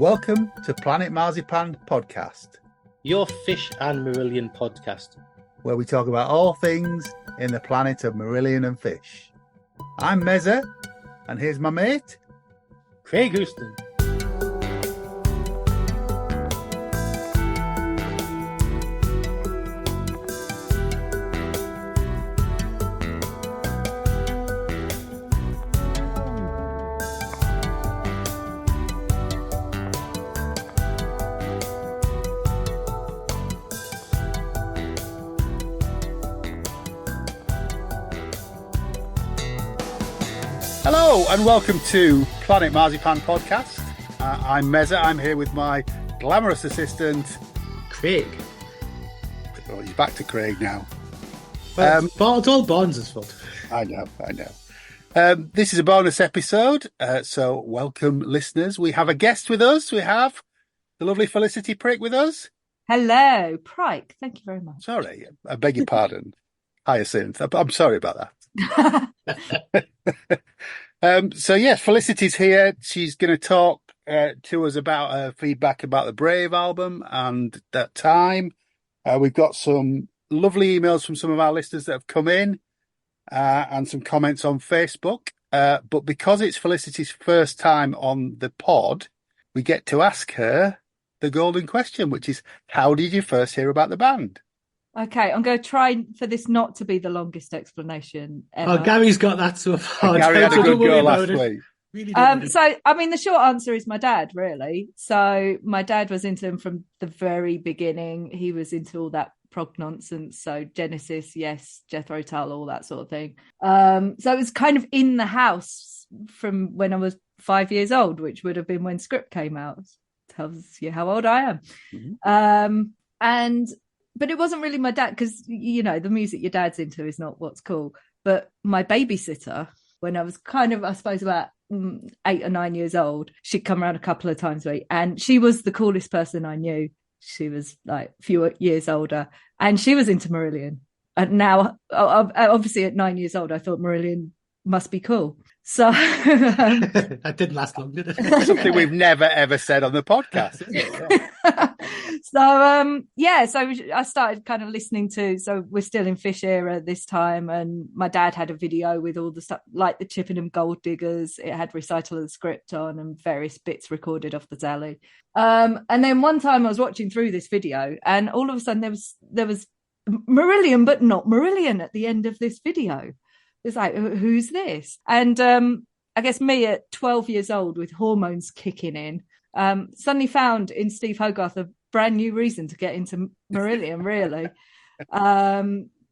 Welcome to Planet Marzipan Podcast, your fish and Marillion podcast, where we talk about all things in the planet of Marillion and fish. I'm Meza, and here's my mate, Craig Houston. Hello and welcome to Planet Marzipan Podcast. I'm Meza. I'm here with my glamorous assistant, Craig. Oh, he's back to Craig now. It's all Barnes' fault. I know. This is a bonus episode, so welcome listeners. We have a guest with us. We have the lovely Felicity Prick with us. Hello, Prike. Thank you very much. Sorry, I beg your pardon. Hyacinth. I'm sorry about that. So yes, Felicity's here. She's going to talk to us about her feedback about the Brave album and that time. We've got some lovely emails from some of our listeners that have come in and some comments on Facebook. But because it's Felicity's first time on the pod, we get to ask her the golden question, which is, how did you first hear about the band? Okay, I'm going to try for this not to be the longest explanation ever. Oh, Gary's got that so far. Gary had a good go last week. Really so, I mean, the short answer is my dad, really. So my dad was into them from the very beginning. He was into all that prog nonsense. So Genesis, yes, Jethro Tull, all that sort of thing. So it was kind of in the house from when I was 5 years old, which would have been when Script came out. Tells you how old I am. Mm-hmm. But it wasn't really my dad, because, you know, the music your dad's into is not what's cool. But my babysitter, when I was kind of, I suppose, about 8 or 9 years old, she'd come around a couple of times a week. And she was the coolest person I knew. She was like a few years older. And she was into Marillion. And now, obviously at 9 years old, I thought Marillion must be cool. So that didn't last long, did it? Something we've never ever said on the podcast, isn't it? Yeah. So I started kind of listening to, so we're still in Fish era this time, and my dad had a video with all the stuff like the Chippenham Gold Diggers. It had recital of the Script on and various bits recorded off the telly. And then one time I was watching through this video, and all of a sudden there was Marillion, but not Marillion at the end of this video. It's like, who's this? And I guess me at 12 years old with hormones kicking in, suddenly found in Steve Hogarth a brand new reason to get into Marillion, really.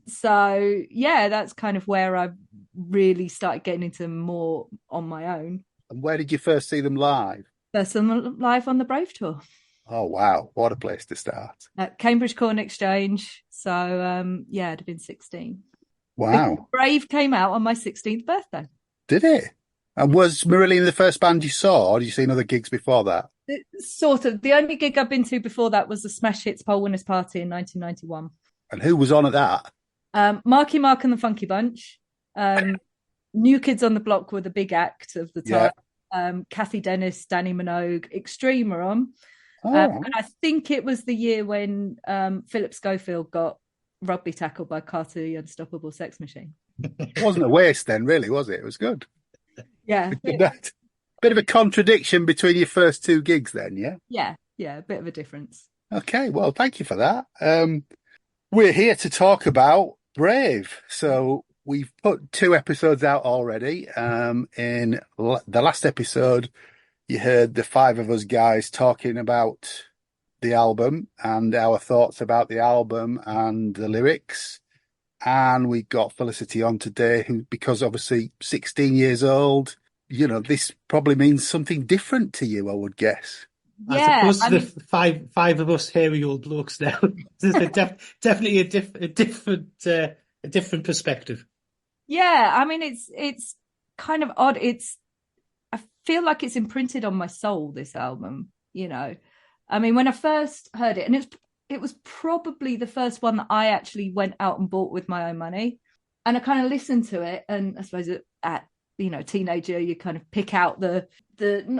So, yeah, that's kind of where I really started getting into them more on my own. And where did you first see them live? First live on the Brave Tour. Oh, wow. What a place to start. At Cambridge Corn Exchange. So, yeah, I'd have been 16. Wow. Brave came out on my 16th birthday. Did it? And was Marillion the first band you saw, or did you see other gigs before that? Sort of. The only gig I've been to before that was the Smash Hits Poll Winners Party in 1991. And who was on at that? Marky Mark and the Funky Bunch. New Kids on the Block were the big act of the time. Yeah. Kathy Dennis, Danny Minogue, Extreme were on. Oh. And I think it was the year when Philip Schofield got rugby tackled by Carter, the Unstoppable Sex Machine. It wasn't a waste then, really, was it? It was good. Yeah. Bit of a contradiction between your first two gigs then, yeah? Yeah, a bit of a difference. Okay, well, thank you for that. We're here to talk about Brave. So we've put 2 episodes out already. In the last episode, you heard the 5 of us guys talking about the album and our thoughts about the album and the lyrics. And we got Felicity on today, who, because obviously 16 years old, you know, this probably means something different to you, I would guess. Yeah, as opposed to the five of us hairy old blokes now. There's definitely a different perspective. Yeah, I mean, it's kind of odd. I feel like it's imprinted on my soul, this album, you know. I mean, when I first heard it, and it was probably the first one that I actually went out and bought with my own money. And I kind of listened to it, and I suppose at teenager, you kind of pick out the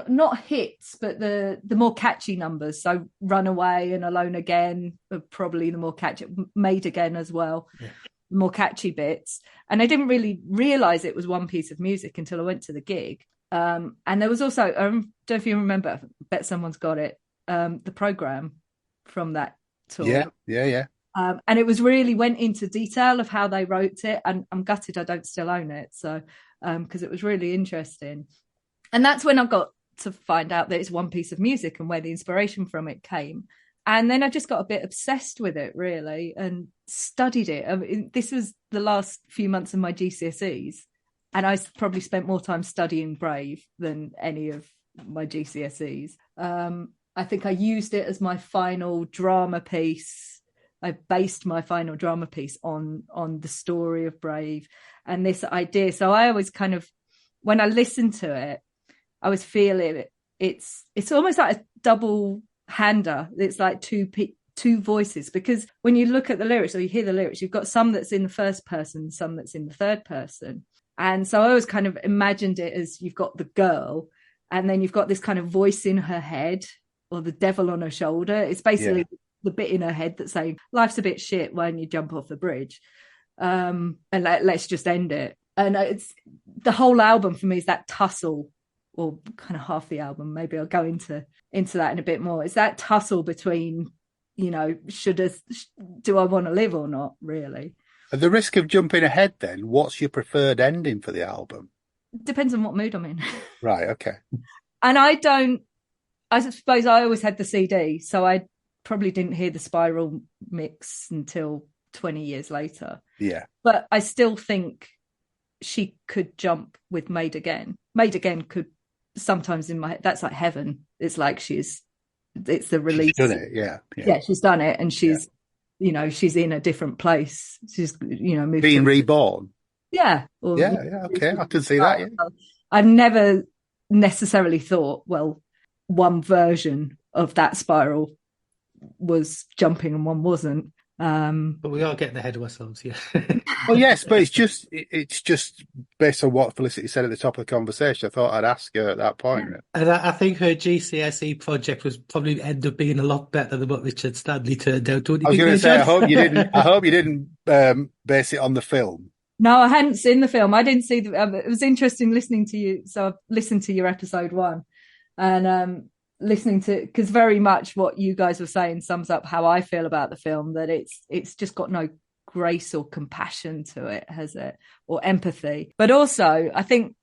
not hits, but the more catchy numbers. So Runaway and Alone Again are probably the more catchy, Made Again as well. Yeah. More catchy bits. And I didn't really realize it was one piece of music until I went to the gig. And there was also, I don't know if you remember, I bet someone's got it, the program from that tour. Yeah. And it was really went into detail of how they wrote it. And I'm gutted I don't still own it. So, because it was really interesting. And that's when I got to find out that it's one piece of music and where the inspiration from it came. And then I just got a bit obsessed with it, really, and studied it. I mean, this was the last few months of my GCSEs. And I probably spent more time studying Brave than any of my GCSEs. I think I used it as my final drama piece. I based my final drama piece on the story of Brave and this idea. So I always kind of, when I listened to it, I was feeling it's almost like a double hander. It's like two voices, because when you look at the lyrics or you hear the lyrics, you've got some that's in the first person, some that's in the third person. And so I always kind of imagined it as you've got the girl and then you've got this kind of voice in her head or the devil on her shoulder. It's basically the bit in her head that's saying, life's a bit shit, why don't you jump off the bridge? And let's just end it. And it's the whole album for me is that tussle, or kind of half the album. Maybe I'll go into that in a bit more. It's that tussle between, do I want to live or not, really? At the risk of jumping ahead then, what's your preferred ending for the album? Depends on what mood I'm in. Right, okay. And I suppose I always had the CD, so I probably didn't hear the Spiral mix until 20 years later. Yeah. But I still think she could jump with Made Again. Made Again could sometimes in my head, that's like heaven. It's like it's the release. She's done it, yeah. Yeah, she's done it, and she's she's in a different place. She's moved being reborn. Yeah. Okay, I can see that. Yeah. I've never necessarily thought, well, one version of that Spiral was jumping and one wasn't. But we are getting ahead of ourselves, yeah. Well, yes, but it's just based on what Felicity said at the top of the conversation. I thought I'd ask her at that point. And I think her GCSE project was probably end up being a lot better than what Richard Stanley turned out. Don't you? I was going to say, I hope you didn't base it on the film. No, I hadn't seen the film. I didn't see it was interesting listening to you. So I've listened to your episode 1, and listening to, because very much what you guys were saying sums up how I feel about the film, that it's just got no grace or compassion to it, has it, or empathy. But also I think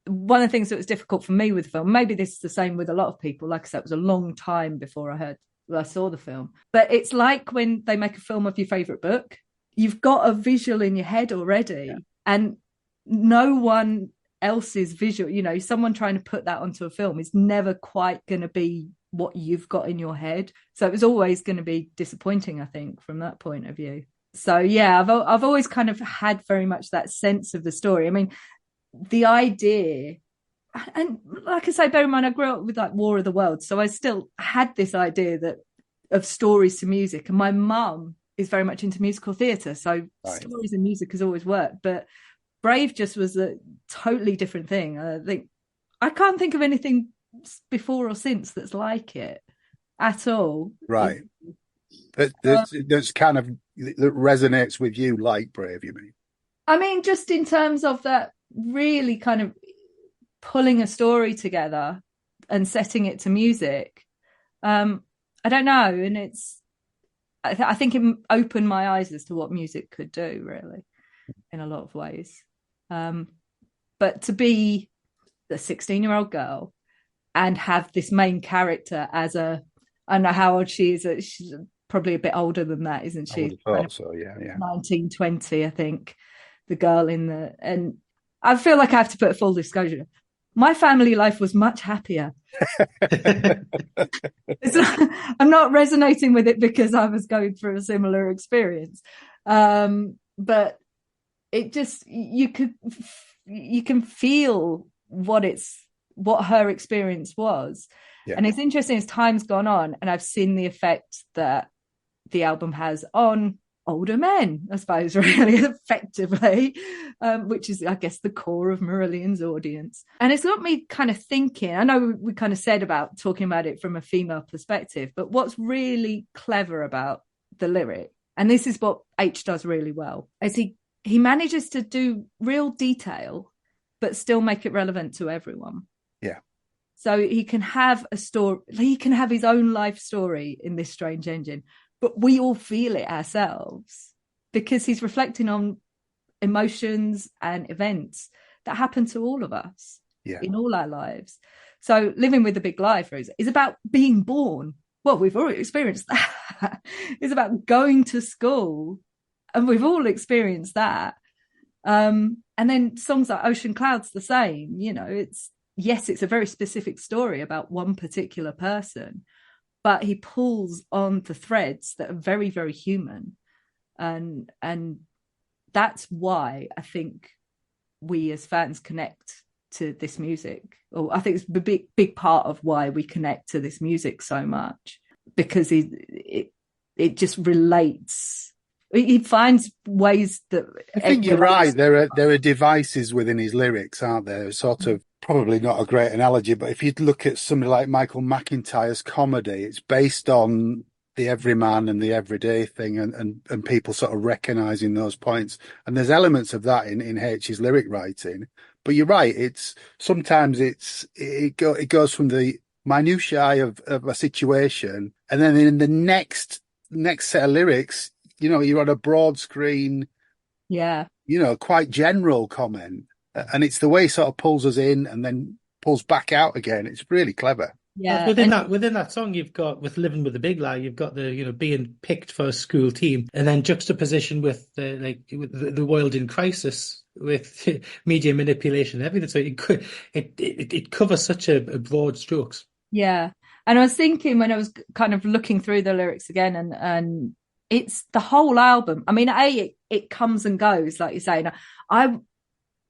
one of the things that was difficult for me with the film, maybe this is the same with a lot of people, like I said, it was a long time before I saw the film, but it's like when they make a film of your favorite book, you've got a visual in your head already, and no one else's visual, someone trying to put that onto a film is never quite going to be what you've got in your head. So it was always going to be disappointing, I think, from that point of view. So yeah, I've always kind of had very much that sense of the story. I mean, the idea, and like I say, bear in mind, I grew up with like War of the Worlds, so I still had this idea of stories to music, and my mum is very much into musical theatre, so stories and music has always worked. But Brave just was a totally different thing. I can't think of anything before or since that's like it at all. Right. That's kind of, that resonates with you like Brave, you mean? I mean, just in terms of that really kind of pulling a story together and setting it to music. I don't know. And I think it opened my eyes as to what music could do, really, in a lot of ways. But to be a 16-year-old girl and have this main character as I don't know how old she is. She's probably a bit older than that, isn't she? I would have thought so, yeah. 19, 20, I think, the girl and I feel like I have to put a full disclosure. My family life was much happier. I'm not resonating with it because I was going through a similar experience. But it just, you can feel what her experience was. Yeah. And it's interesting as time's gone on and I've seen the effect that the album has on older men, I suppose, really effectively, which is, I guess, the core of Marillion's audience. And it's got me kind of thinking, I know we kind of said about talking about it from a female perspective, but what's really clever about the lyric, and this is what H does really well, is he manages to do real detail, but still make it relevant to everyone. Yeah. So he can have a story, he can have his own life story in this strange engine, but we all feel it ourselves because he's reflecting on emotions and events that happen to all of us in all our lives. So Living with the Big Lie, for example, is about being born. Well, we've already experienced that. It's about going to school, and we've all experienced that. And then songs like Ocean Clouds, the same. You know, it's a very specific story about one particular person, but he pulls on the threads that are very, very human. And that's why I think we as fans connect to this music. Or I think it's a big part of why we connect to this music so much, because it just relates. He finds ways that... I think you're right. There are devices within his lyrics, aren't there? Sort of, probably not a great analogy, but if you look at somebody like Michael McIntyre's comedy, it's based on the everyman and the everyday thing, and people sort of recognising those points. And there's elements of that in H's lyric writing. But you're right. Sometimes it goes from the minutiae of a situation, and then in the next set of lyrics, you know, you're on a broad screen, quite general comment, and it's the way he sort of pulls us in and then pulls back out again. It's really clever. Yeah, within that song, you've got with Living with the Big Lie, you've got the being picked for a school team, and then juxtaposition with the world in crisis with media manipulation and everything. So it covers such a broad strokes. Yeah, and I was thinking when I was kind of looking through the lyrics again, and it's the whole album. I mean, it comes and goes, like you say. Now, I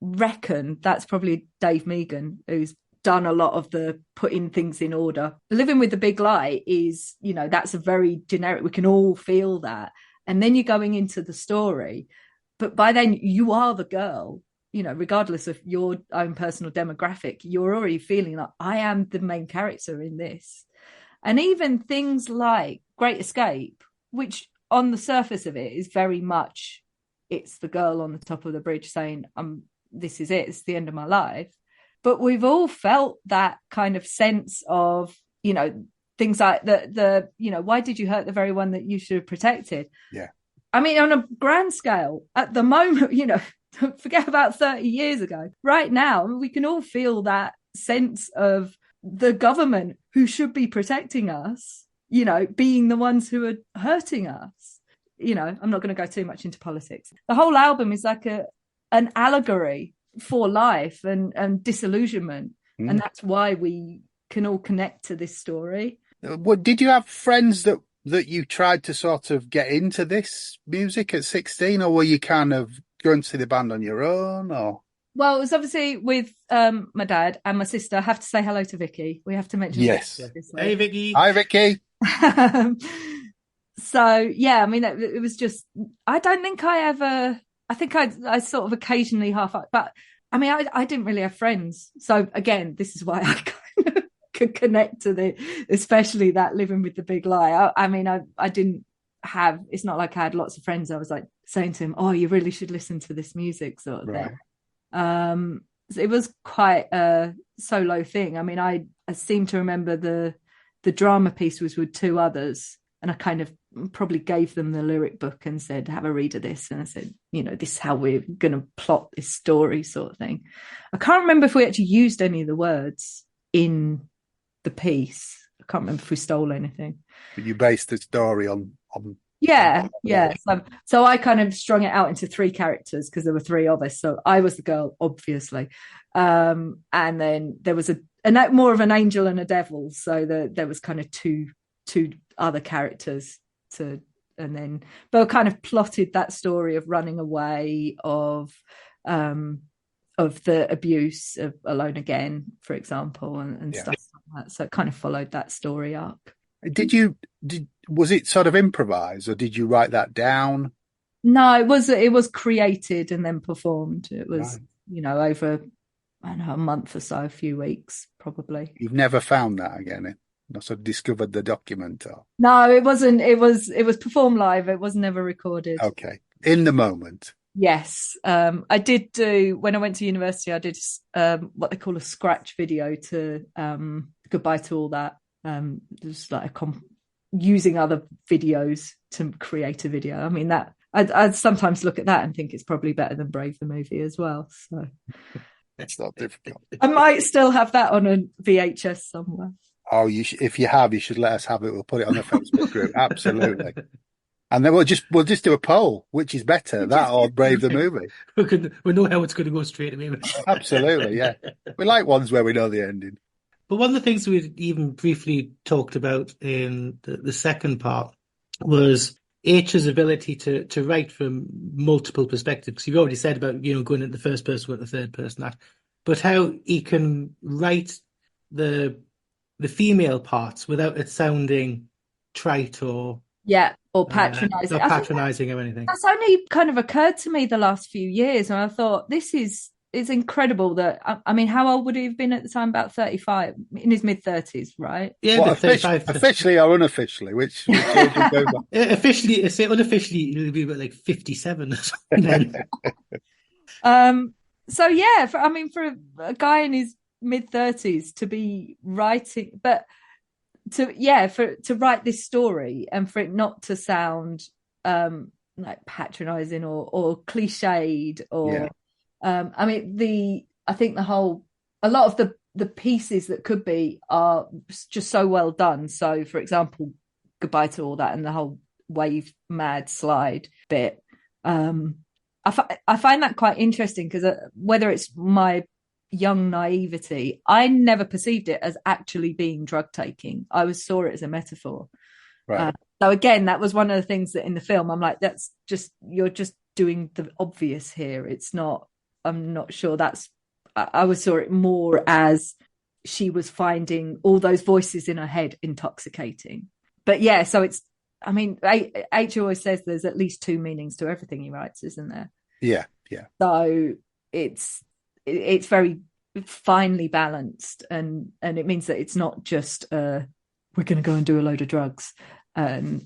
reckon that's probably Dave Megan who's done a lot of the putting things in order. Living with the Big Lie is, that's a very generic, we can all feel that. And then you're going into the story, but by then you are the girl, regardless of your own personal demographic, you're already feeling like, I am the main character in this. And even things like Great Escape, which on the surface of it is very much, it's the girl on the top of the bridge saying, this is it, it's the end of my life. But we've all felt that kind of sense of, things like the why did you hurt the very one that you should have protected? Yeah. I mean, on a grand scale, at the moment, forget about 30 years ago. Right now, we can all feel that sense of the government who should be protecting us, being the ones who are hurting us. I'm not going to go too much into politics. The whole album is like an allegory for life and disillusionment, and that's why we can all connect to this story. Did you have friends that you tried to sort of get into this music at 16, or were you kind of going to see the band on your own? Or well, it was obviously with my dad and my sister. I have to say hello to Vicky. We have to mention yes. Hey Vicky. Hi Vicky. So yeah, I mean, it was just, I don't think I think I sort of occasionally but I mean, I didn't really have friends. So again, this is why I kind of could connect to especially that Living with the Big Lie. I mean, I didn't have, it's not like I had lots of friends. I was like saying to him, oh, you really should listen to this music sort of thing. It was quite a solo thing. I mean, I seem to remember the drama piece was with two others, and I kind of probably gave them the lyric book and said, have a read of this. And I said, this is how we're going to plot this story sort of thing. I can't remember if we actually used any of the words in the piece. I can't remember if we stole anything. But you based the story on Yeah. So I kind of strung it out into three characters because there were three of us. So I was the girl, obviously. And then there was more of an angel and a devil. So there was kind of two other characters but I kind of plotted that story of running away, of the abuse of Alone Again, for example, and stuff like that. So it kind of followed that story arc. Was it sort of improvised, or did you write that down? No, it was created and then performed. It was, Right. Over, I don't know, a month or so, a few weeks, probably. You've never found that again? Not sort of discovered the document? Or... No, it wasn't. It was performed live. It was never recorded. Okay. In the moment. Yes. I did do, when I went to university, I did what they call a scratch video to Goodbye to All That. Just like using other videos to create a video. I mean, that I'd sometimes look at that and think it's probably better than Brave the movie as well. So it's not difficult. I might still have that on a VHS somewhere. Oh, if you have, you should let us have it. We'll put it on the Facebook group. Absolutely. And then we'll just do a poll. Which is better, that or Brave the movie? We know how it's going to go straight away. Absolutely, yeah. We like ones where we know the ending. But one of the things we even briefly talked about in the second part was H's ability to write from multiple perspectives. You've already said about going into the first person, going to the third person, that, but how he can write the female parts without it sounding trite or patronising. Patronising or anything. That's only kind of occurred to me the last few years, and I thought it's incredible that I mean, how old would he have been at the time? About 35, in his mid-30s, right? Yeah, what, 35. Officially or unofficially? Which age would go back? Officially, say unofficially, it'll be about like 57 or something. So yeah, for a guy in his mid-30s to be writing, but to write this story and for it not to sound like patronising or cliched or I mean I think a lot of the pieces that could be are just so well done. So for example, Goodbye to All That and the whole wave mad slide bit, I find that quite interesting because whether it's my young naivety, I never perceived it as actually being drug taking. I saw it as a metaphor. Right. So again, that was one of the things that in the film I'm like, you're just doing the obvious here. It's not. I'm not sure I saw it more as she was finding all those voices in her head intoxicating. But yeah, so it's. I mean, H always says there's at least two meanings to everything he writes, isn't there? Yeah. So it's very finely balanced, and it means that it's not just we're going to go and do a load of drugs,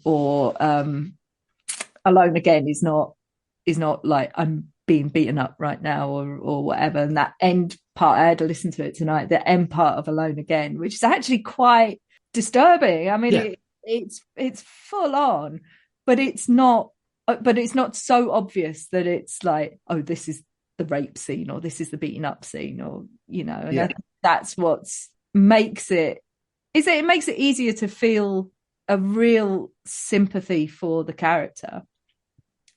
or Alone Again is not like I'm being beaten up right now or whatever. And that end part, I had to listen to it tonight, the end part of Alone Again, which is actually quite disturbing. I mean, it's full on, but it's not so obvious that it's like, oh, this is the rape scene or this is the beating up scene, or and I think that's what makes it easier to feel a real sympathy for the character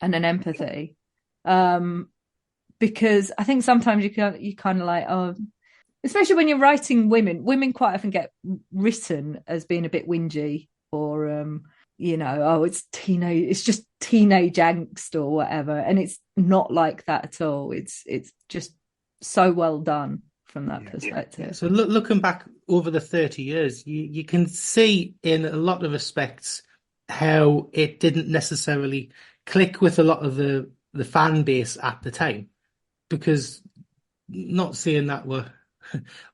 and an empathy, because I think sometimes you kind of like, oh, especially when you're writing women quite often get written as being a bit whingy or oh, it's just teenage angst or whatever, and it's not like that at all. It's just so well done from that perspective. Yeah. So looking back over the 30 years, you can see in a lot of respects how it didn't necessarily click with a lot of the fan base at the time, because not saying that we're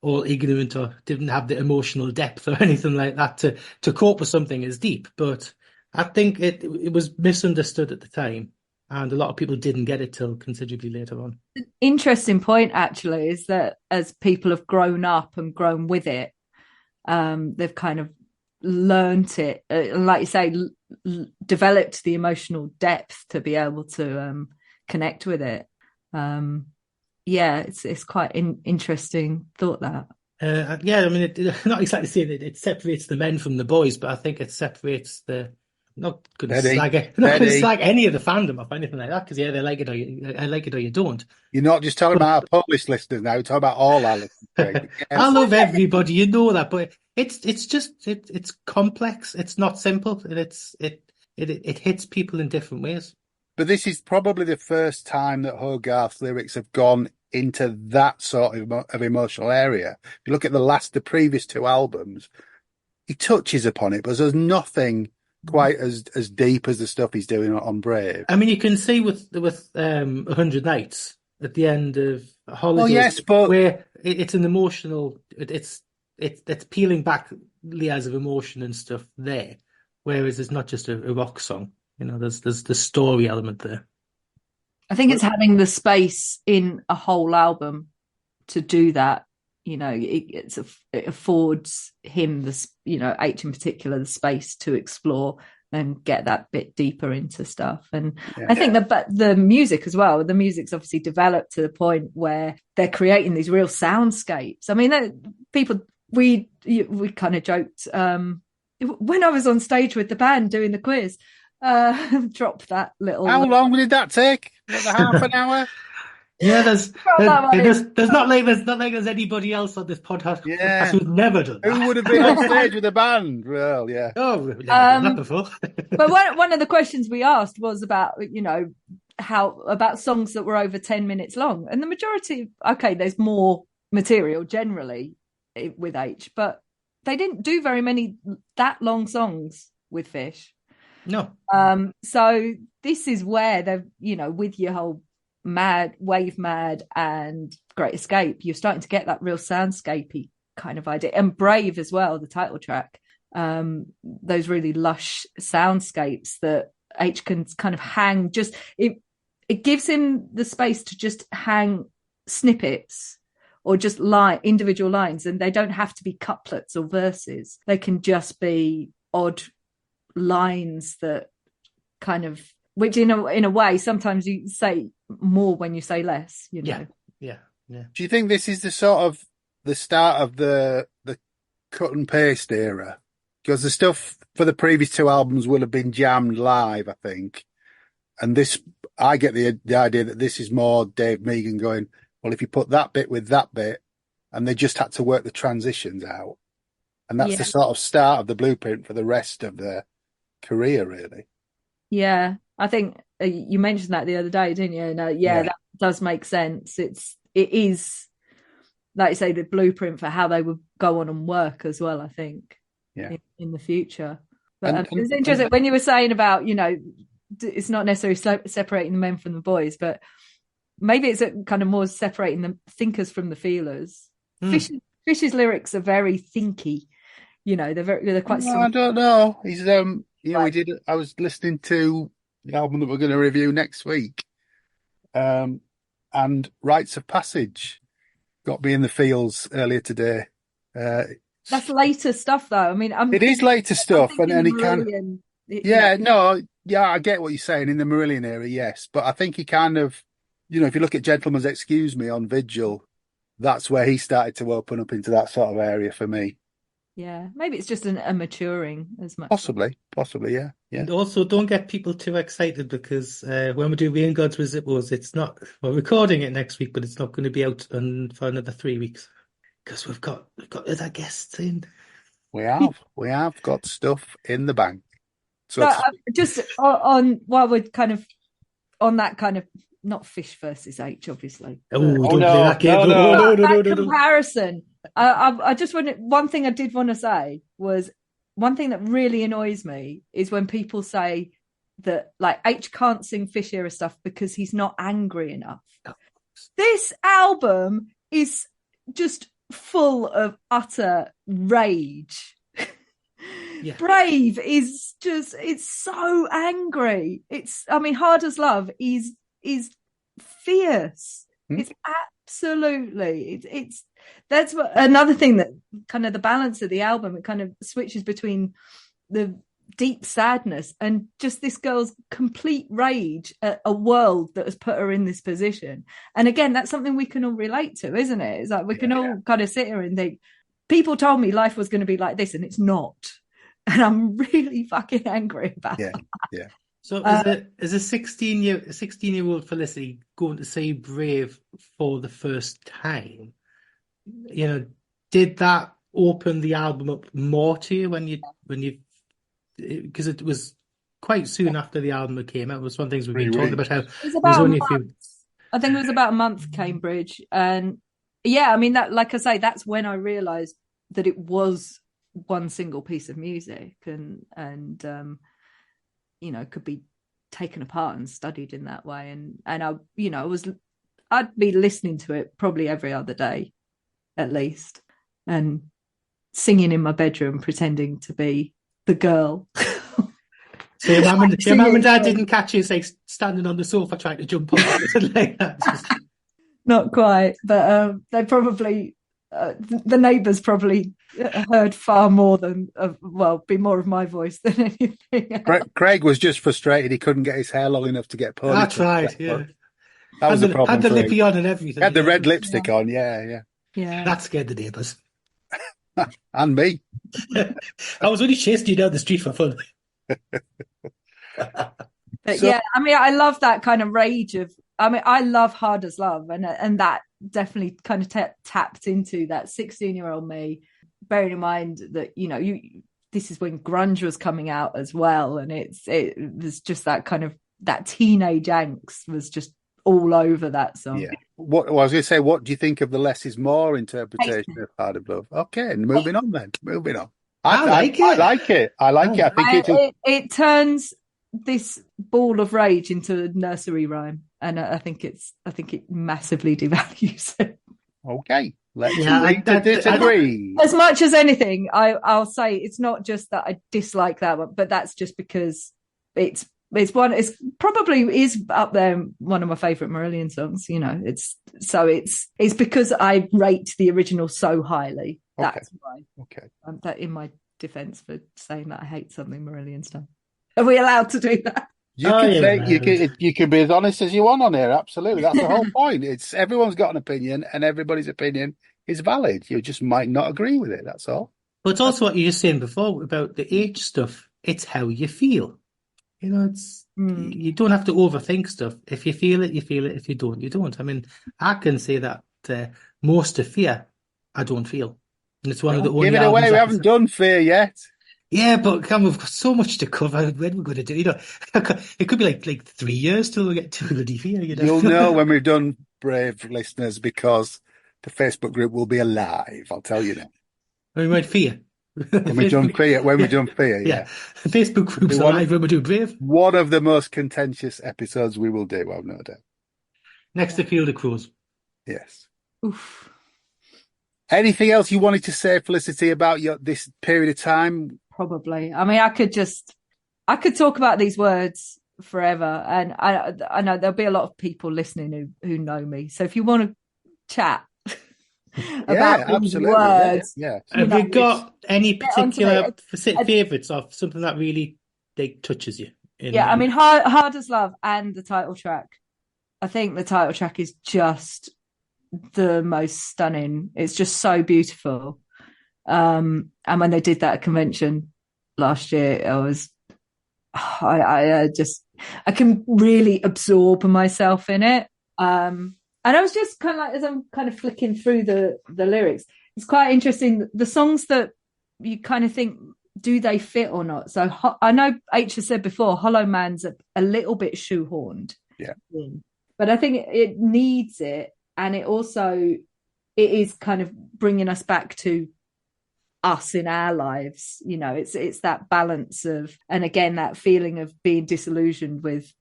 all ignorant or didn't have the emotional depth or anything like that to cope with something as deep, but I think it was misunderstood at the time, and a lot of people didn't get it till considerably later on. An interesting point, actually, is that as people have grown up and grown with it, they've kind of learnt it, like you say, developed the emotional depth to be able to connect with it. It's quite interesting thought that. I mean, not exactly saying it separates the men from the boys, but I think it separates the. Not going to slag any of the fandom or anything like that, because they like it or I like it or you don't. You're not just talking about our Polish listeners now. You're talking about all our listeners. I love everybody, you know that, but it's complex. It's not simple, and it hits people in different ways. But this is probably the first time that Hogarth's lyrics have gone into that sort of emotional area. If you look at the previous two albums, he touches upon it, but there's nothing quite as deep as the stuff he's doing on Brave. I mean, you can see with 100 Nights at the end of Holiday, Well, yes, but where it's an emotional, it's peeling back layers of emotion and stuff there, whereas it's not just a rock song. You know, there's the story element there. I think it's having the space in a whole album to do that. You know, it affords him H in particular, the space to explore and get that bit deeper into stuff. And I think the music as well, the music's obviously developed to the point where they're creating these real soundscapes. I mean, we kind of joked when I was on stage with the band doing the quiz, drop that little. How long did that take? Half an hour? Yeah, there's not like there's anybody else on this podcast who's never done that. Who would have been on stage with a band? Well, yeah. Oh, we've never done that before. But one of the questions we asked was about, about songs that were over 10 minutes long. And the majority, there's more material generally with H, but they didn't do very many that long songs with Fish. No. So this is where they've, with your whole Wave Mad and Great Escape, you're starting to get that real soundscapey kind of idea. And Brave as well, the title track, those really lush soundscapes that H can kind of hang, it gives him the space to just hang snippets or just individual lines, and they don't have to be couplets or verses. They can just be odd lines that kind of, which in a way sometimes you say more when you say less, Yeah. Do you think this is the sort of the start of the cut and paste era? Because the stuff for the previous two albums will have been jammed live, I think. And this, I get the idea that this is more Dave Meegan going, well, if you put that bit with that bit, and they just had to work the transitions out. And that's the sort of start of the blueprint for the rest of their career, really. Yeah, I think you mentioned that the other day, didn't you? And that does make sense. It is, like you say, the blueprint for how they would go on and work as well, I think, in the future. But it was interesting when you were saying about, it's not necessarily separating the men from the boys, but maybe it's kind of more separating the thinkers from the feelers. Fish's lyrics are very thinky. They're quite. I don't know. He's I was listening to the album that we're going to review next week, and Rites of Passage got me in the feels earlier today. That's later stuff, though. I mean, it is later stuff, and he can. I get what you're saying in the Marillion era, yes, but I think he kind of, if you look at Gentleman's Excuse Me on Vigil, that's where he started to open up into that sort of area for me. Yeah, maybe it's just a maturing as much. Possibly, yeah. And also, don't get people too excited because when we do Rain Gods with Zippos, it's not. We're recording it next week, but it's not going to be out for another 3 weeks because we've got other guests in. We have got stuff in the bank. So just on while we're kind of on that kind of. Not Fish versus H, obviously. No. Comparison. I just one thing I did want to say was one thing that really annoys me is when people say that like H can't sing Fish era stuff because he's not angry enough. Oh. This album is just full of utter rage. Yeah. Brave is just, it's so angry. Hard as Love is fierce. It's absolutely that's another thing that kind of the balance of the album, it kind of switches between the deep sadness and just this girl's complete rage at a world that has put her in this position. And again, that's something we can all relate to, isn't it? It's like we can all kind of sit here and think, people told me life was going to be like this and it's not, and I'm really fucking angry about that. So is a 16-year-old Felicity going to see Brave for the first time? Did that open the album up more to you when you because it was quite soon after the album came out? It was one of the things we've been talking about. How it was about only a few. I think it was about a month, Cambridge, and that, like I say, that's when I realised that it was one single piece of music, and could be taken apart and studied in that way. And I'd be listening to it probably every other day, at least, and singing in my bedroom, pretending to be the girl. So your mum and dad didn't catch you, say, standing on the sofa trying to jump on it like that. Not quite, but they probably, the neighbours probably heard far more than, be more of my voice than anything else. Craig was just frustrated he couldn't get his hair long enough to get ponytail. That's right, yeah. That was the problem. Had the lippy on and everything. Had the red lipstick on, yeah. That scared the neighbours. And me. I was only chasing you down the street for fun. But yeah, I mean, I love that kind of rage of. I mean, I love Hard as Love, and that definitely kind of tapped into that 16-year-old me. Bearing in mind that this is when grunge was coming out as well, and it was just that kind of that teenage angst was just all over that song. Yeah. I was going to say, what do you think of the Less is More interpretation of Hard as Love? Okay, moving on. I like it. I think it turns this ball of rage into a nursery rhyme, and I think it massively devalues it. Okay, let's disagree. As much as anything, I'll say it's not just that I dislike that one, but that's just because it's probably is up there one of my favourite Marillion songs. It's because I rate the original so highly. That's why. Okay. That in my defence for saying that I hate something Marillion's done. Are we allowed to do that? You can be as honest as you want on here. Absolutely, that's the whole point. It's everyone's got an opinion, and everybody's opinion is valid. You just might not agree with it. That's all. But it's also what you were saying before about the age stuff. It's how you feel. You don't have to overthink stuff. If you feel it, you feel it. If you don't, you don't. I mean, I can say that most of Fear, I don't feel. And it's one of the only. Give it away. We haven't done Fear yet. Yeah, but we've got so much to cover. When we're going to do, it could be like 3 years till we get to Bloody Fear. You'll know when we've done, brave listeners, because the Facebook group will be alive. I'll tell you now. We might Fear. When we've done Fear, yeah. The Facebook group's alive when we do Brave. One of the most contentious episodes we will do, I've no doubt. Next to Field of Crows. Yes. Oof. Anything else you wanted to say, Felicity, about this period of time? Probably. I mean, I could talk about these words forever, and I know there'll be a lot of people listening who know me. So if you want to chat about these words, have you got any particular favourites of something that really touches you? I mean, Hard as Love and the title track. I think the title track is just the most stunning. It's just so beautiful. And when they did that at convention last year, I can really absorb myself in it. And I was just kind of like, as I'm kind of flicking through the lyrics, it's quite interesting. The songs that you kind of think, do they fit or not? So I know H has said before, Hollow Man's a little bit shoehorned. Yeah. But I think it needs it. And it is kind of bringing us back to us in our lives. It's that balance of, and again, that feeling of being disillusioned with,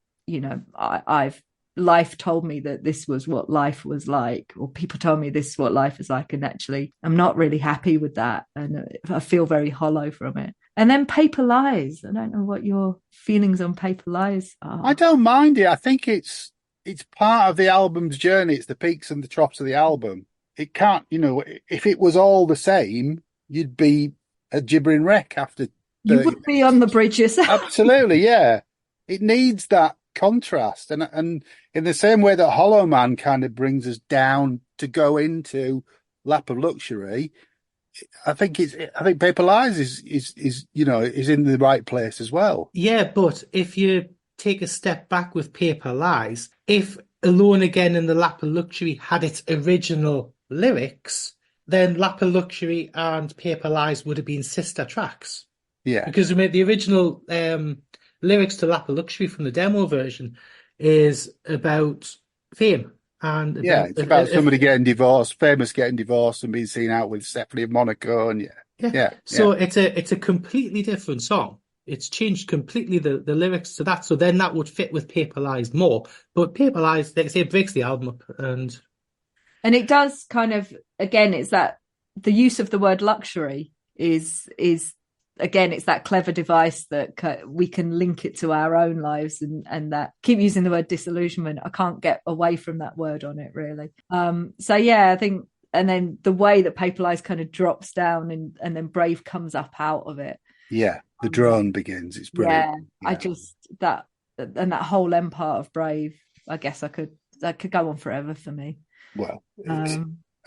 life told me that this was what life was like, or people told me this is what life is like. And actually, I'm not really happy with that. And I feel very hollow from it. And then Paper Lies. I don't know what your feelings on Paper Lies are. I don't mind it. I think it's part of the album's journey. It's the peaks and the troughs of the album. It can't, if it was all the same, you'd be a gibbering wreck after. You would be on the bridge yourself. Absolutely, yeah. It needs that contrast. And in the same way that Hollow Man kind of brings us down to go into Lap of Luxury, I think Paper Lies is in the right place as well. Yeah, but if you take a step back with Paper Lies, if Alone Again in the Lap of Luxury had its original lyrics, then Lap of Luxury and Paper Lies would have been sister tracks. Yeah. Because the original lyrics to Lap of Luxury from the demo version is about fame. It's about somebody getting divorced, famous getting divorced and being seen out with Stephanie of Monaco, and Yeah. So it's a completely different song. It's changed completely the lyrics to that. So then that would fit with Paper Lies more. But Paper Lies, like I say, breaks the album up. And it does kind of, again, it's that the use of the word luxury is again, it's that clever device that we can link it to our own lives, and that keep using the word disillusionment. I can't get away from that word on it, really. So yeah, I think, and then the way that Paper Lies kind of drops down and then Brave comes up out of it. Yeah, the drone begins. It's brilliant. Yeah, I just that whole end part of Brave, I guess that could go on forever for me. Well,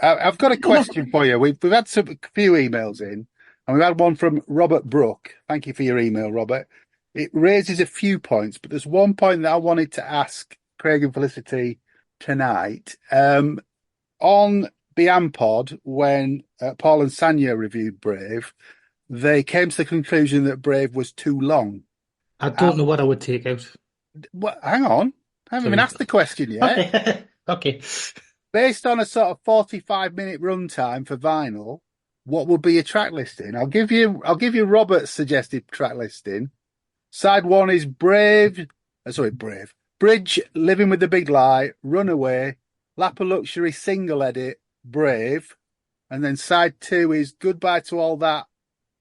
I've got a question for you. We've had a few emails in, and we've had one from Robert Brook. Thank you for your email, Robert. It raises a few points, but there's one point that I wanted to ask Craig and Felicity tonight. On BeyondPod, when Paul and Sanya reviewed Brave, they came to the conclusion that Brave was too long. I don't know what I would take out. Well, hang on. I haven't even asked the question yet. Okay. Based on a sort of 45-minute runtime for vinyl, what would be your track listing? I'll give you Robert's suggested track listing. Side 1 is Brave, Bridge, Living with the Big Lie, Runaway, Lap of Luxury single edit, Brave, and then side 2 is Goodbye to All That,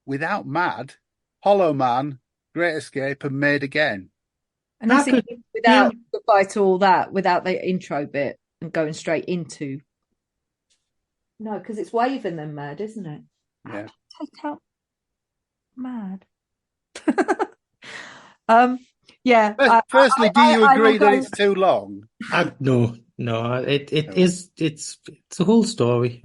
Without Mad, Hollow Man, Great Escape, and Made Again. And I think without Goodbye to All That, without the intro bit and going straight into. No, because it's Wave and then Mad, isn't it? Yeah. Take out Mad. Yeah. Firstly, do you agree that it's too long? No. It's a whole story.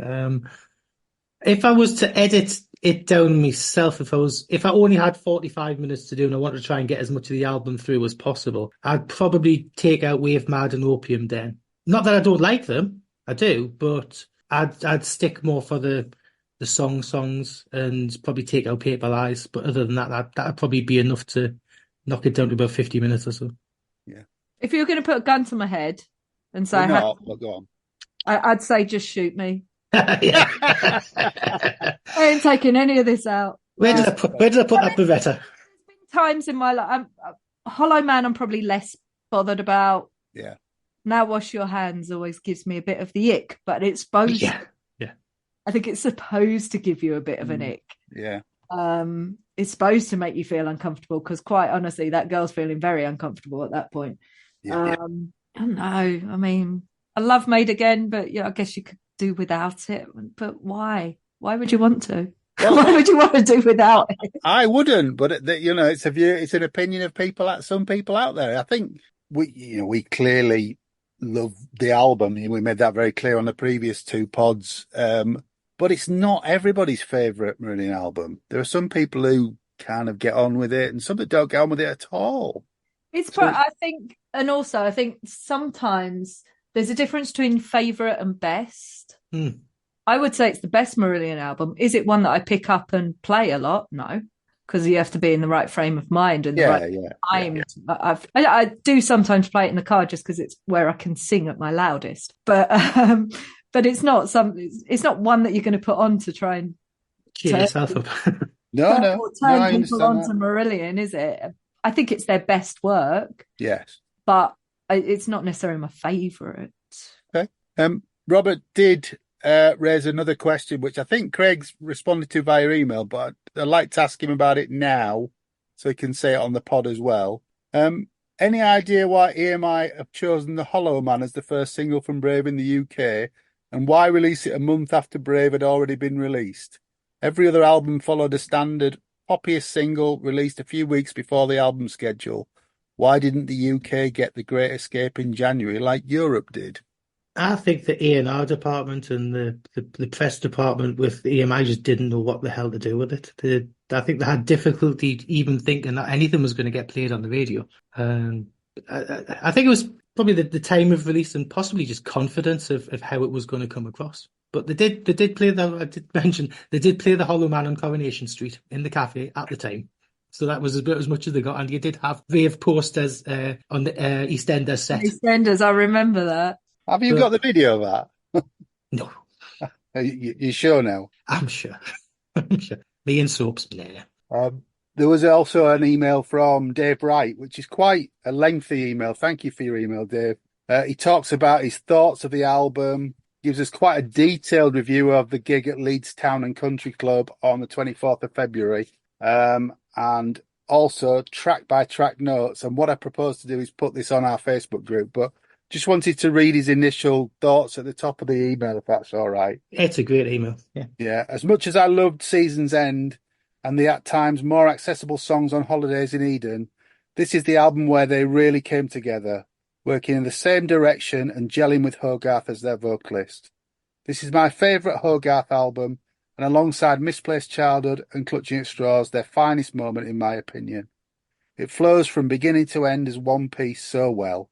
If I was to edit it down myself, if I only had 45 minutes to do and I wanted to try and get as much of the album through as possible, I'd probably take out Wave Mad and Opium Den. Not that I don't like them, I do, but I'd stick more for the songs and probably take out Paper Lies. But other than that'd probably be enough to knock it down to about 50 minutes or so. Yeah. If you were going to put a gun to my head and say, go on. I'd say just shoot me. I ain't taking any of this out. Where did I put that Beretta? There's been times in my life, Hollow Man I'm probably less bothered about. Yeah. Now Wash Your Hands always gives me a bit of the ick, but it's supposed Yeah. I think it's supposed to give you a bit of an ick. Yeah. It's supposed to make you feel uncomfortable because quite honestly, that girl's feeling very uncomfortable at that point. Yeah. I don't know. I mean, I love Made Again, but yeah, I guess you could do without it. But why? Why would you want to? Well, why would you want to do without it? I wouldn't, but it's a view. It's an opinion of some people out there. I think we clearly love the album. We made that very clear on the previous two pods. But it's not everybody's favourite Marillion album. There are some people who kind of get on with it and some that don't get on with it at all. I think sometimes there's a difference between favourite and best. I would say it's the best Marillion album. Is it one that I pick up and play a lot? No, because you have to be in the right frame of mind and the right time. Yeah. I do sometimes play it in the car just because it's where I can sing at my loudest. But it's not one that you're going to put on to try and cheer yourself up. turn people on to Marillion, is it? I think it's their best work. Yes, but it's not necessarily my favourite. Okay. Robert did raise another question, which I think Craig's responded to via email, but I'd like to ask him about it now, so he can say it on the pod as well. Any idea why EMI have chosen The Hollow Man as the first single from Brave in the UK? And why release it a month after Brave had already been released? Every other album followed a standard poppiest single released a few weeks before the album schedule. Why didn't the UK get The Great Escape in January like Europe did? I think the A&R department and the press department with EMI just didn't know what the hell to do with it. I think they had difficulty even thinking that anything was going to get played on the radio. I think it was probably the time of release and possibly just confidence of how it was going to come across. But they did play they did play the Hollow Man on Coronation Street in the cafe at the time. So that was as much as they got. And you did have rave posters on the EastEnders set. EastEnders, I remember that. Have you got the video of that? No. You sure now? I'm sure. Me and soaps, nah. There was also an email from Dave Wright, which is quite a lengthy email. Thank you for your email, Dave. He talks about his thoughts of the album, gives us quite a detailed review of the gig at Leeds Town and Country Club on the 24th of February, and also track by track notes. And what I propose to do is put this on our Facebook group, but just wanted to read his initial thoughts at the top of the email, if that's all right. It's a great email. Yeah. Yeah. As much as I loved Season's End and the at times more accessible songs on Holidays in Eden, this is the album where they really came together, working in the same direction and gelling with Hogarth as their vocalist. This is my favourite Hogarth album, and alongside Misplaced Childhood and Clutching at Straws, their finest moment in my opinion. It flows from beginning to end as one piece so well,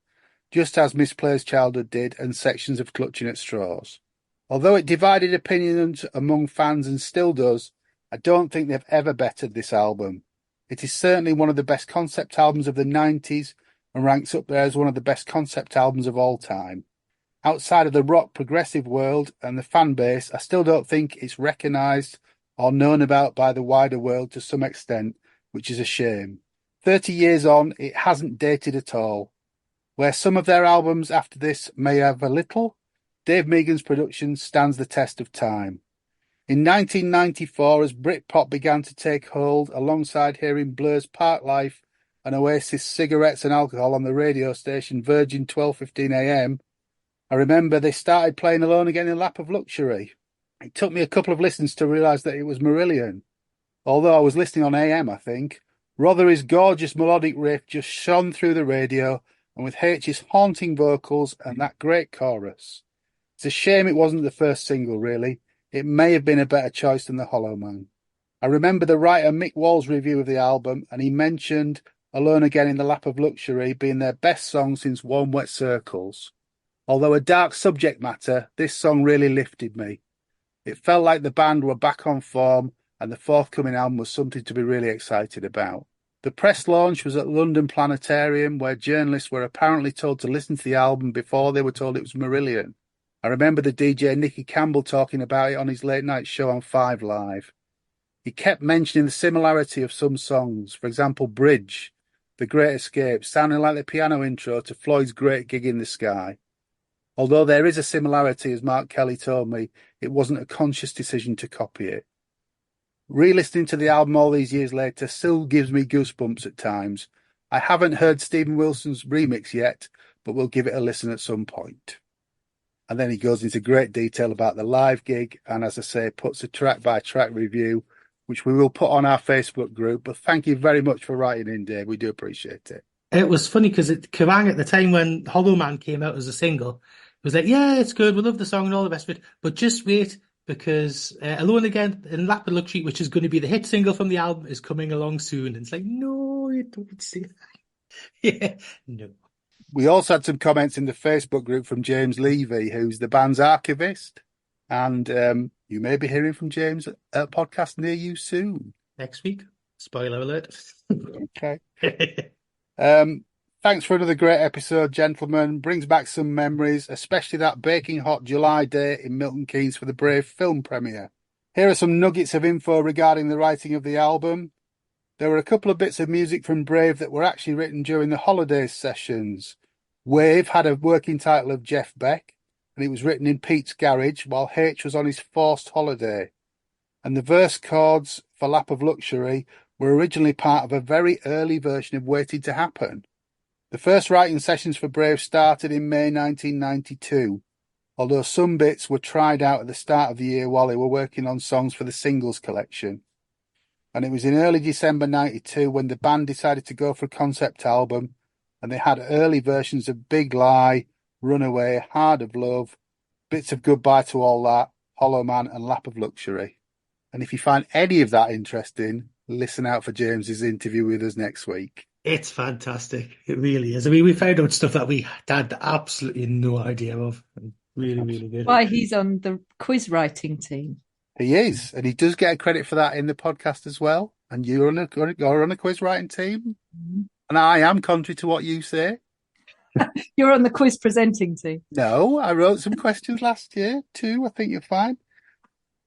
just as Misplaced Childhood did and sections of Clutching at Straws. Although it divided opinions among fans and still does, I don't think they've ever bettered this album. It is certainly one of the best concept albums of the 90s and ranks up there as one of the best concept albums of all time. Outside of the rock progressive world and the fan base, I still don't think it's recognised or known about by the wider world to some extent, which is a shame. 30 years on, it hasn't dated at all. Where some of their albums after this may have a little, Dave Meegan's production stands the test of time. In 1994, as Britpop began to take hold, alongside hearing Blur's Parklife and Oasis Cigarettes and Alcohol on the radio station Virgin 12:15am, I remember they started playing Alone Again in Lap of Luxury. It took me a couple of listens to realise that it was Marillion. Although I was listening on AM, I think. Rothery's gorgeous melodic riff just shone through the radio, and with H's haunting vocals and that great chorus. It's a shame it wasn't the first single, really. It may have been a better choice than The Hollow Man. I remember the writer Mick Wall's review of the album, and he mentioned Alone Again in the Lap of Luxury being their best song since Warm Wet Circles. Although a dark subject matter, this song really lifted me. It felt like the band were back on form, and the forthcoming album was something to be really excited about. The press launch was at London Planetarium, where journalists were apparently told to listen to the album before they were told it was Marillion. I remember the DJ Nicky Campbell talking about it on his late night show on 5 Live. He kept mentioning the similarity of some songs, for example, Bridge, The Great Escape, sounding like the piano intro to Floyd's Great Gig in the Sky. Although there is a similarity, as Mark Kelly told me, it wasn't a conscious decision to copy it. Re-listening to the album all these years later still gives me goosebumps at times. I haven't heard Stephen Wilson's remix yet, but we'll give it a listen at some point. And then he goes into great detail about the live gig and, as I say, puts a track-by-track review, which we will put on our Facebook group. But thank you very much for writing in, Dave. We do appreciate it. It was funny because Kerrang at the time when Hollow Man came out as a single, it was like, yeah, it's good, we love the song and all the rest of it, but just wait, because Alone Again in Lap of Luxury, which is going to be the hit single from the album, is coming along soon. And it's like, no, you don't say that. Yeah, no. We also had some comments in the Facebook group from James Levy, who's the band's archivist. And you may be hearing from James at a podcast near you soon. Next week. Spoiler alert. Okay. Thanks for another great episode, gentlemen. Brings back some memories, especially that baking hot July day in Milton Keynes for the Brave film premiere. Here are some nuggets of info regarding the writing of the album. There were a couple of bits of music from Brave that were actually written during the Holidays sessions. Wave had a working title of Jeff Beck, and it was written in Pete's garage while H was on his forced holiday. And the verse chords for Lap of Luxury were originally part of a very early version of Waiting to Happen. The first writing sessions for Brave started in May 1992, although some bits were tried out at the start of the year while they were working on songs for the singles collection. And it was in early December 92 when the band decided to go for a concept album, and they had early versions of Big Lie, Runaway, Hard of Love, bits of Goodbye to All That, Hollow Man and Lap of Luxury. And if you find any of that interesting, listen out for James's interview with us next week. It's fantastic. It really is. I mean, we found out stuff that we had absolutely no idea of. Really, really good. Why he's on the quiz writing team. He is, and he does get a credit for that in the podcast as well. And you're on a quiz writing team. Mm-hmm. And I am, contrary to what you say. You're on the quiz presenting team. No, I wrote some questions last year, 2. I think you're fine.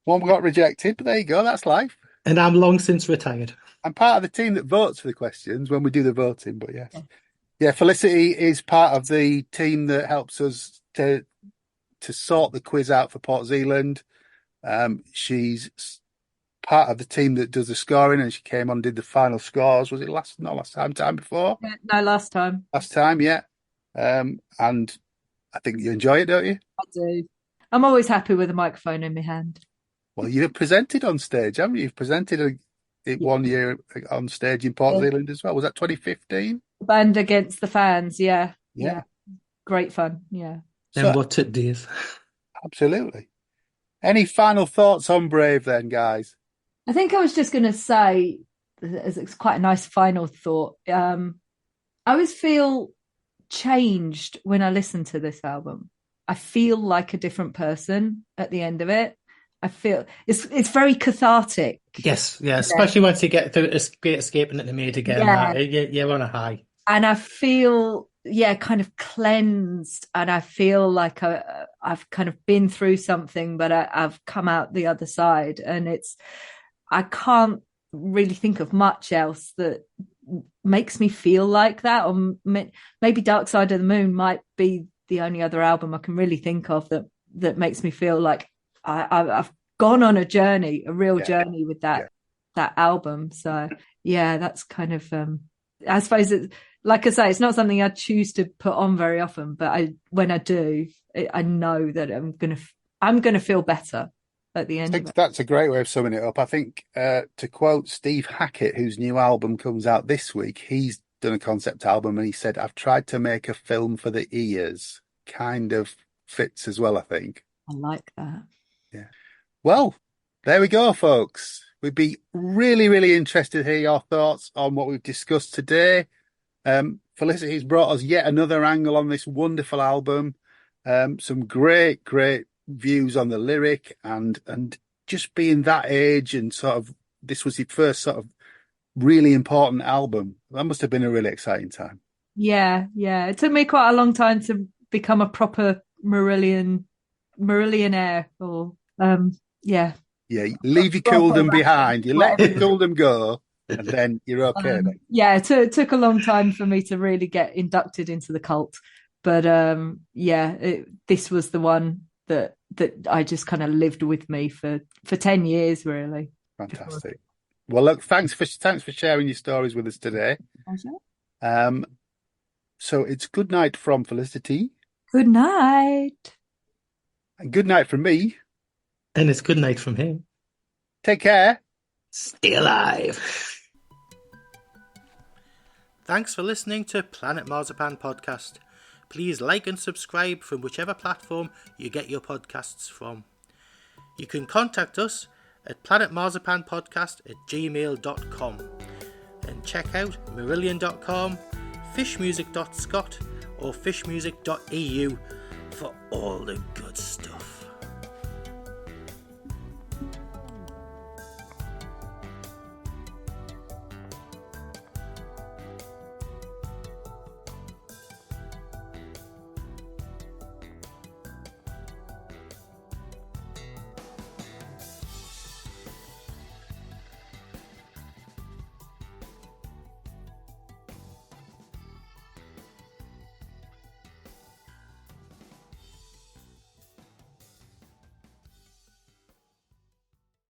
1 got rejected, but there you go. That's life. And I'm long since retired. I'm part of the team that votes for the questions when we do the voting, but yes. Yeah, Felicity is part of the team that helps us to sort the quiz out for Port Zealand. She's part of the team that does the scoring, and she came on and did the final scores. Was it time before? No, last time. Last time, yeah. And I think you enjoy it, don't you? I do. I'm always happy with a microphone in my hand. Well, you've presented on stage, haven't you? You've presented it 1 year on stage in Port Zealand as well. Was that 2015? Band Against the Fans, yeah. Yeah. Great fun, yeah. And what's it, Dave? Absolutely. Any final thoughts on Brave then, guys? I think I was just going to say, it's quite a nice final thought. I always feel changed when I listen to this album. I feel like a different person at the end of it. I feel it's very cathartic. Yes, yeah, especially once you get through Great Escape and it made again. You're on a high. And I feel, kind of cleansed. And I feel like I've kind of been through something, but I've come out the other side. And I can't really think of much else that makes me feel like that. Or maybe Dark Side of the Moon might be the only other album I can really think of that makes me feel like I've gone on a journey, a real journey with that album. So that's kind of I suppose like I say, it's not something I choose to put on very often, but when I do, I know that I'm gonna feel better at the end. I think that's a great way of summing it up. I think to quote Steve Hackett, whose new album comes out this week, he's done a concept album and he said, "I've tried to make a film for the ears." Kind of fits as well, I think. I like that. Yeah. Well, there we go, folks. We'd be really, really interested to hear your thoughts on what we've discussed today. Felicity's brought us yet another angle on this wonderful album. Some great, great views on the lyric and just being that age and sort of this was the first sort of really important album. That must have been a really exciting time. Yeah. It took me quite a long time to become a proper Marillionaire or leave your Cooldom behind. You let your Cooldom go and then you're okay. It took a long time for me to really get inducted into the cult, but this was the one that I just kind of lived with me for 10 years really. Fantastic. Well, look, thanks for sharing your stories with us today. Pleasure. So it's good night from Felicity. Good night. And good night from me. And it's good night from him. Take care. Stay alive. Thanks for listening to Planet Marzipan Podcast. Please like and subscribe from whichever platform you get your podcasts from. You can contact us at planetmarzipanpodcast@gmail.com and check out Marillion.com, fishmusic.scot or fishmusic.eu for all the good stuff.